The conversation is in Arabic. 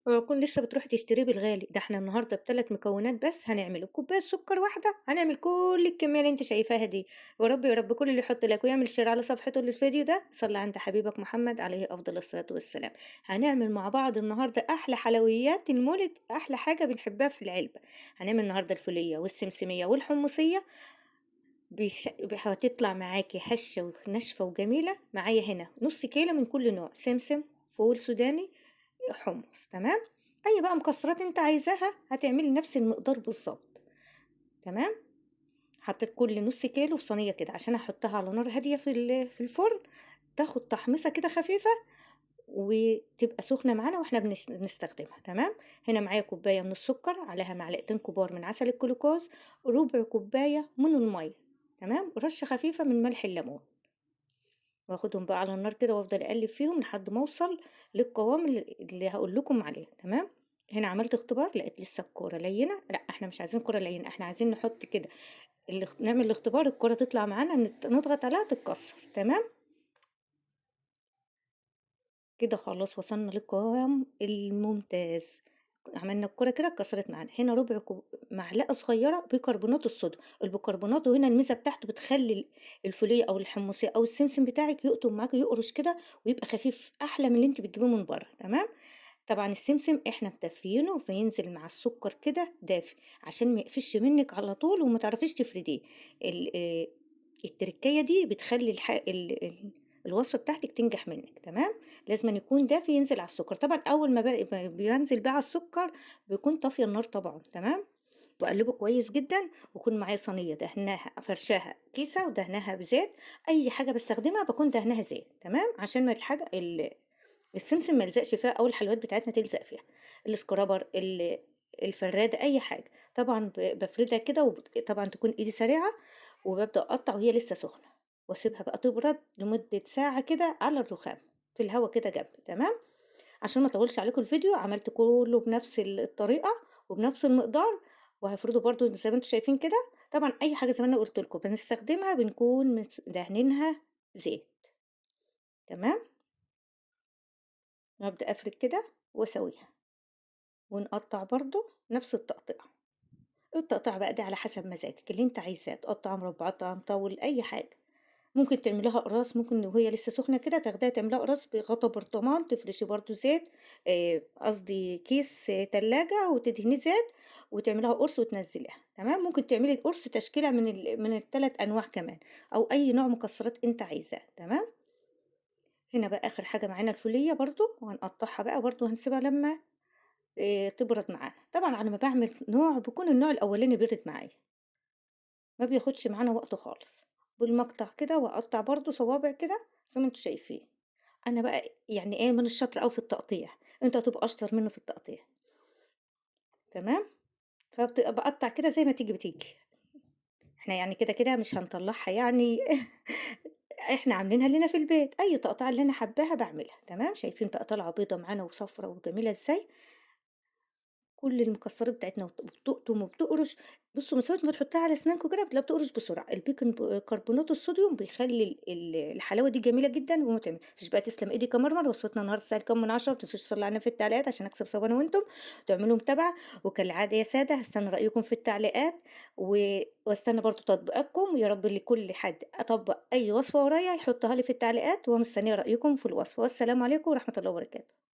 وأكون لسه بتروحي تشتريه بالغالي، ده إحنا النهارده ب3 مكونات بس هنعمله، كوباية سكر واحدة هنعمل كل الكمية اللي أنتِ شايفاها دي، يا رب كل اللي يحط لايك ويعمل شير على صفحته للفيديو ده يصلي عند حبيبك محمد عليه أفضل الصلاة والسلام، هنعمل مع بعض النهارده أحلى حلويات المولد، أحلى حاجة بنحبها في العلبة، هنعمل النهارده الفولية والسمسمية والحمصية هتطلع معاكِ هشة وناشفة وجميلة، معايا هنا نُص كيلو من كل نوع، سمسم، فول سوداني، حمص، تمام؟ أي بقى مكسرات أنتِ عايزاها هتعملي نفس المقدار بالضبط، تمام؟ حطيت كل نُص كيلو في صينية كده عشان أحطها على نار هادية في الفرن، تاخد تحميصة كده خفيفة وتبقى سخنة معانا وإحنا بنستخدمها، تمام؟ هنا معايا كوباية من السكر، عليها معلقتين كبار من عسل الجلوكوز، ربع كوباية من المَيّة، تمام؟ رشة خفيفة من ملح الليمون. وآخدهم بقى على النار كده وأفضل أقلِّب فيهم لحد ما أوصل للقوام اللي هاقول لكم عليه، تمام؟ هنا عملت اختبار لقيت لسه الكورة لينة، لأ إحنا مش عايزين كورة لينة، إحنا عايزين نحط كده نعمل الاختبار الكورة تطلع معانا نضغط عليها تتكسر، تمام؟ كده خلاص وصلنا للقوام الممتاز، عملنا الكرة كده اتكسرت معانا، هنا ربع معلقة صغيرة بيكربونات الصودا، البيكربونات وهنا الميزة بتاعته بتخلّي الفولية أو الحمصية أو السمسم بتاعِك يقطم معاكِ يقرش كده ويبقى خفيف أحلى من اللي أنتِ بتجيبيه من برّه، تمام؟ طبعًا السمسم إحنا مدفيينه فينزل مع السكر كده دافي، عشان ما يقفش منِّك على طول وما تعرفيش تفرديه، ال التركاية دي بتخلّي الح ال ال الوصفة بتاعتِك تنجح منِّك، تمام؟ لازمًا يكون دافي ينزل على السكر، طبعًا أول ما بينزل بقى على السكر بيكون طافية النار طبعًا، تمام؟ واقلّبه كويس جدًا، ويكون معايا صينية دهناها فرشاها كيسة ودهناها بزيت، أي حاجة باستخدمها باكون دهناها زيت، تمام؟ عشان ما السمسم ما يلزقش فيها أو الحلويات بتاعتنا تلزق فيها، السكرابر، الفرادة، أي حاجة، طبعًا بافردها كده طبعًا تكون إيدي سريعة، وبابدأ أقطّع وهي لسه سخنة، واسيبها بقى تبرد لمدة ساعة كده على الرخام، في الهوا كده جنبي، تمام؟ عشان ما اطوّلش عليكم الفيديو عملت كلّه بنفس الطريقة وبنفس المقدار، وهافرده برضه زي ما أنتم شايفين كده، طبعًا أي حاجة زي ما أنا قُلت لكم بنستخدمها بنكون دهنينها زيت، تمام؟ وأبدأ أفرد كده وأسويها، ونقطّع برضه نفس التقطيعة، التقطيعة بقى دي على حسب مزاجِك، اللي أنتِ عايزاه، تقطّعيها مربعات، مطوِّل، أي حاجة. ممكن تعمليها قراص، ممكن وهي لسه سخنة كده تاخديها تعمليها قراص بغطا برطمان، تفرشي برضه زيت قصدي كيس تلاجة وتدهنيه زيت وتعمليها قرص وتنزّليها، تمام، ممكن تعملي القرص تشكيلة من ال3 أنواع كمان، أو أي نوع مكسرات أنتِ عايزاه، تمام. هنا بقى آخر حاجة معانا الفولية برضه، وهنقطّعها بقى برضه هنسيبها لمّا تبرد معانا، طبعًا على ما باعمل نوع بيكون النوع الأولاني بِرِد معايا. ما بياخدش معانا وقت خالص، بالمقطع كده وأقطّع برضه صوابع كده زي ما أنتم شايفين، أنا بقى يعني إيه مانيش شاطرة أوي في التقطيع، أنتم هتبقوا أشطر منّي في التقطيع، تمام، باقطّع كده زي ما تيجي. إحنا يعني كده مش هنطلّعها يعني إحنا عاملينها لينا في البيت، أي تقطيعة اللي أنا حاباها باعملها، تمام، شايفين بقى طالعة بيضة معانا وصفرا وجميلة إزاي؟ كل المكسرات بتاعتنا وبتقطم وبتقرش، بُصّوا من ساعة ما تحطيها على أسنانكم كده بتلاقيها بتقرش بسرعة، كربونات الصوديوم بيخلّي الحلاوة دي جميلة جدًا مش بقى تسلم إيدِك يا مرمر، وصفتنا النهارده تستاهل كام من 10، ما تنسوش تصلّوا على النبي في التعليقات عشان أكسب ثواب أنا وأنتم، وتعملوا متابعة، وكالعادة يا سادة هاستنى رأيكم في التعليقات، واستنى برضه تطبيقاتكم، ويا رب لكل حد أطبّق أي وصفة ورايا يحطها لي في التعليقات، ومستنية رأيكم في الوصفة، والسلام عليكم ورحمة الله وبركاته.